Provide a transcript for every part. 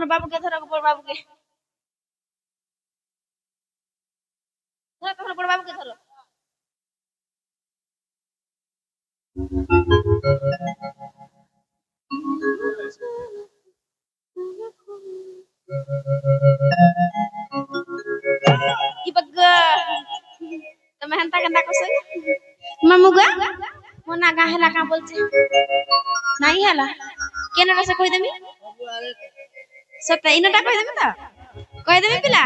তোমার বাবুকে ধরো বড় বাবুকে ধরো তোমার বড় বাবুকে ধরো ibag tamahan tagan ako sa mamuga mo nagahela ka bolche নাই হেলা কেন কাছে কই দেমি সত্য ইনটা কই দেমি তো কই দেমি পিলা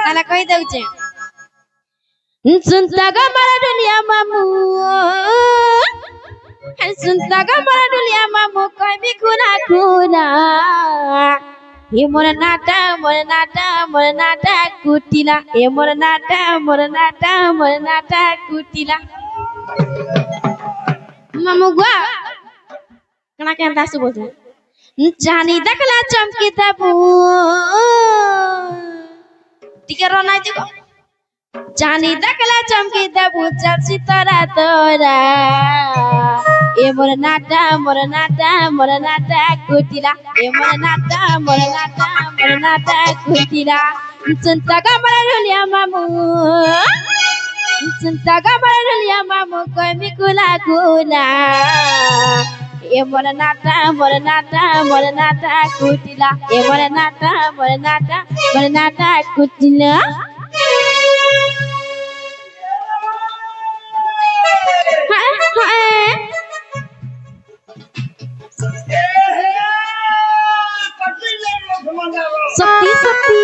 তাহলে কই দেউছে सुनता गा मारा दुनिया मामू सुनता गा मारा दुनिया मामू कोई भी खुना खुना ये मोर नाटा कुटिला ये मोर नाटा कुटिला मामू गुआ कना के अंदाज बोलते जानी दखला चमकी तबू टिके रोना दिगो जानी दखला चमकी तबू चर्ची तोरा तोरा ए मोर नाटा कुटिला ए मोर नाटा कुटिला सुनता गा मारा दुनिया मामू कोई भी कुला कुला ए मोर नाटा कुटिला ए मोर नाटा कुटिला सती सती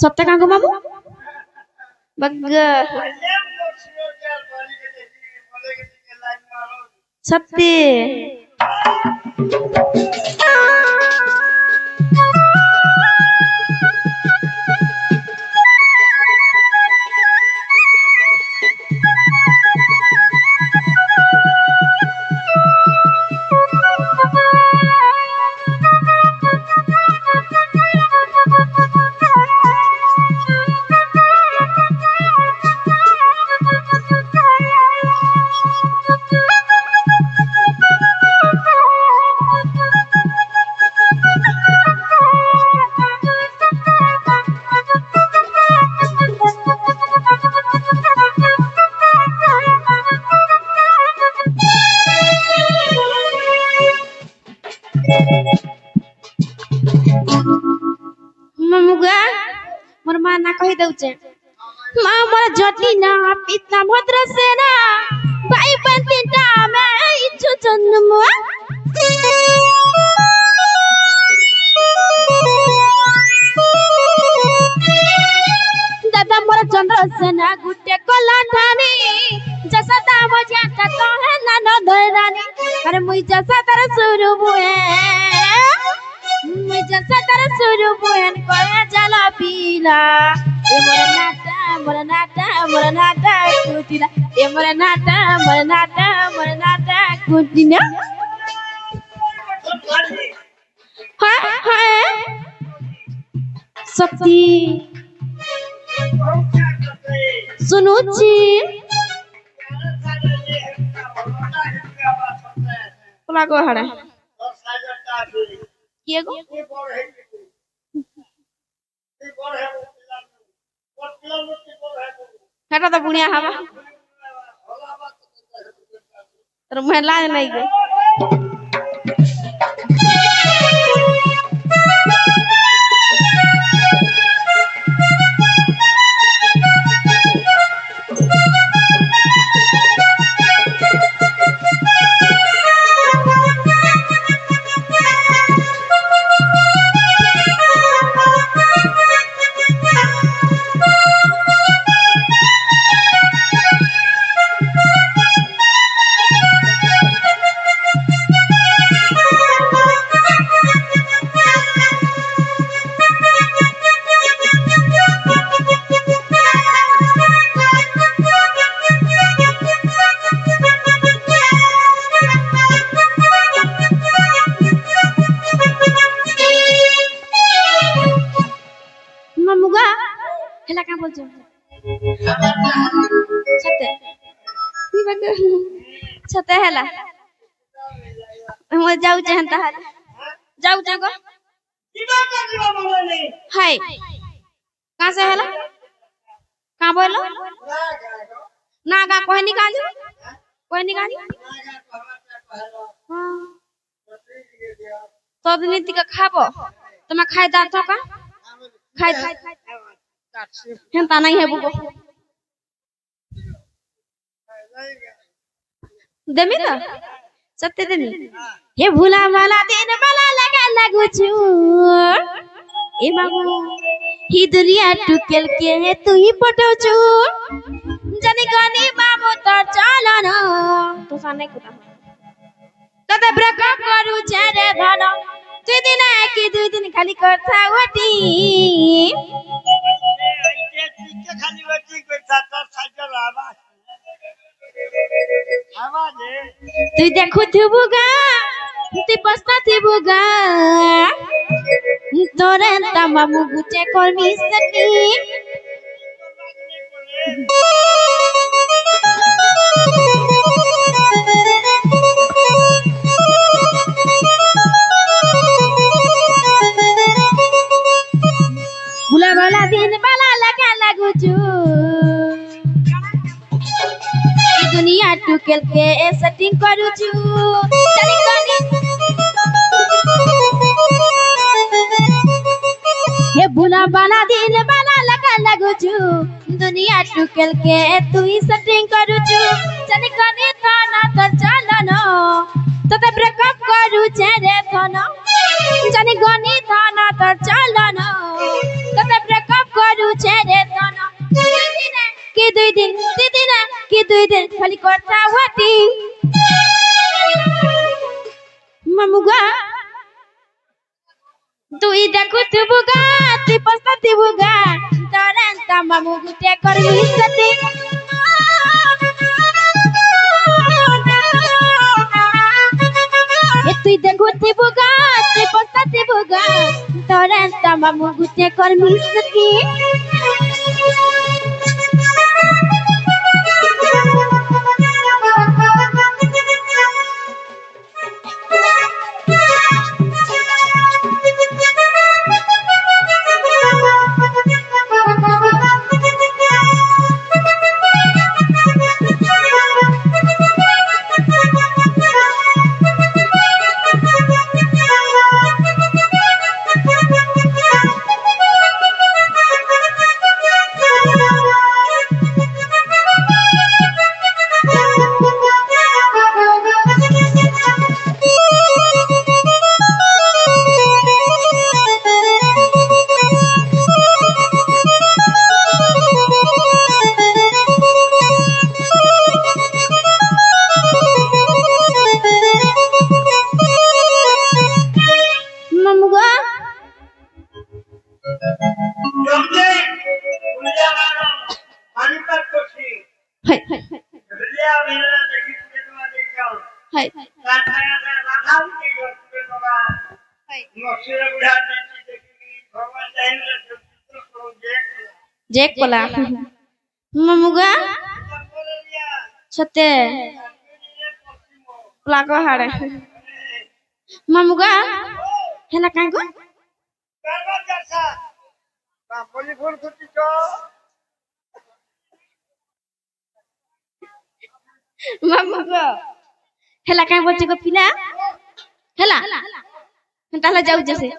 सत्य कांगो मामू बग्गा सत्य मामुगा मोर मां ना कहि दउचे मां मोर जटी ना पिता भद्र सेना भाई बंतीटा में इच्छु जन्म दादा मोर चंद्र सेना गुटे कला ठानी जसा दाम जाता तो है ना न धरानी अरे मुई जसा तर सुरु बुए मुई जसा तर सुरु बुएन कोया जाला पीला ए मोर नाटा कुटिला ए मोर नाटा कुटिला हाय शक्ति सुनुची कोला को हड़े किए गो हेटा तो बुनिया हवा तर मुहे लाज नहीं गई सते हैला हम जाऊ चाहन ता जाऊ जागो हाय कहां से हैला कहां बोलो ना का कोई निकाल कोई निकाल हां तो नीति का खाबो तुम खाई दात का खाई हेंता नहीं है बुको देमी तो सत्य देमी हे भूला वाला दिन वाला लगा लागू छु ए बाबू ही दुनिया टुकेल के है तू ही पटो छु जानी गानी बाबू तो चलो ना तो साने कुटा तते ब्रेकअप करू छरे धन दुई दिन खाली करथा वटी खाली वटी करथा तो साइकिल তুই দেখু থিবু গা তুই পস্তা থিবু গা তোরে তামা মুগুচে করবি সকি বুলা বালা দিন বালা লাগা লাগুচু दुनिया टुकेल के सेटिंग करू छु चली गानी हे बुला बाला दिन बाला लगा लगू छु दुनिया टुकेल के तू ही सेटिंग करू छु चली गानी थाना तो चलो न तो ते ब्रेकअप करू छे रे थाना चली गानी थाना तो चलो न तो ते ब्रेकअप करू छे रे थाना कि दुई दिन कि दुई दिन खाली करता वाटी मामुगा तुई देखु तुबुगा तुई पस्ता तुबुगा तोरंता मामु गुटे करबी सती ए तुई देखु तुबुगा तुई पस्ता तुबुगा तोरंता मामु गुटे करबी सती जेक कोला ममुगा छते प्लाको हाड़े ममुगा हेला काई को करवा जैसा बापोली फोन करती तो ममुगा हेला काई बोलचे को पिला हेला ताला जाऊ जैसे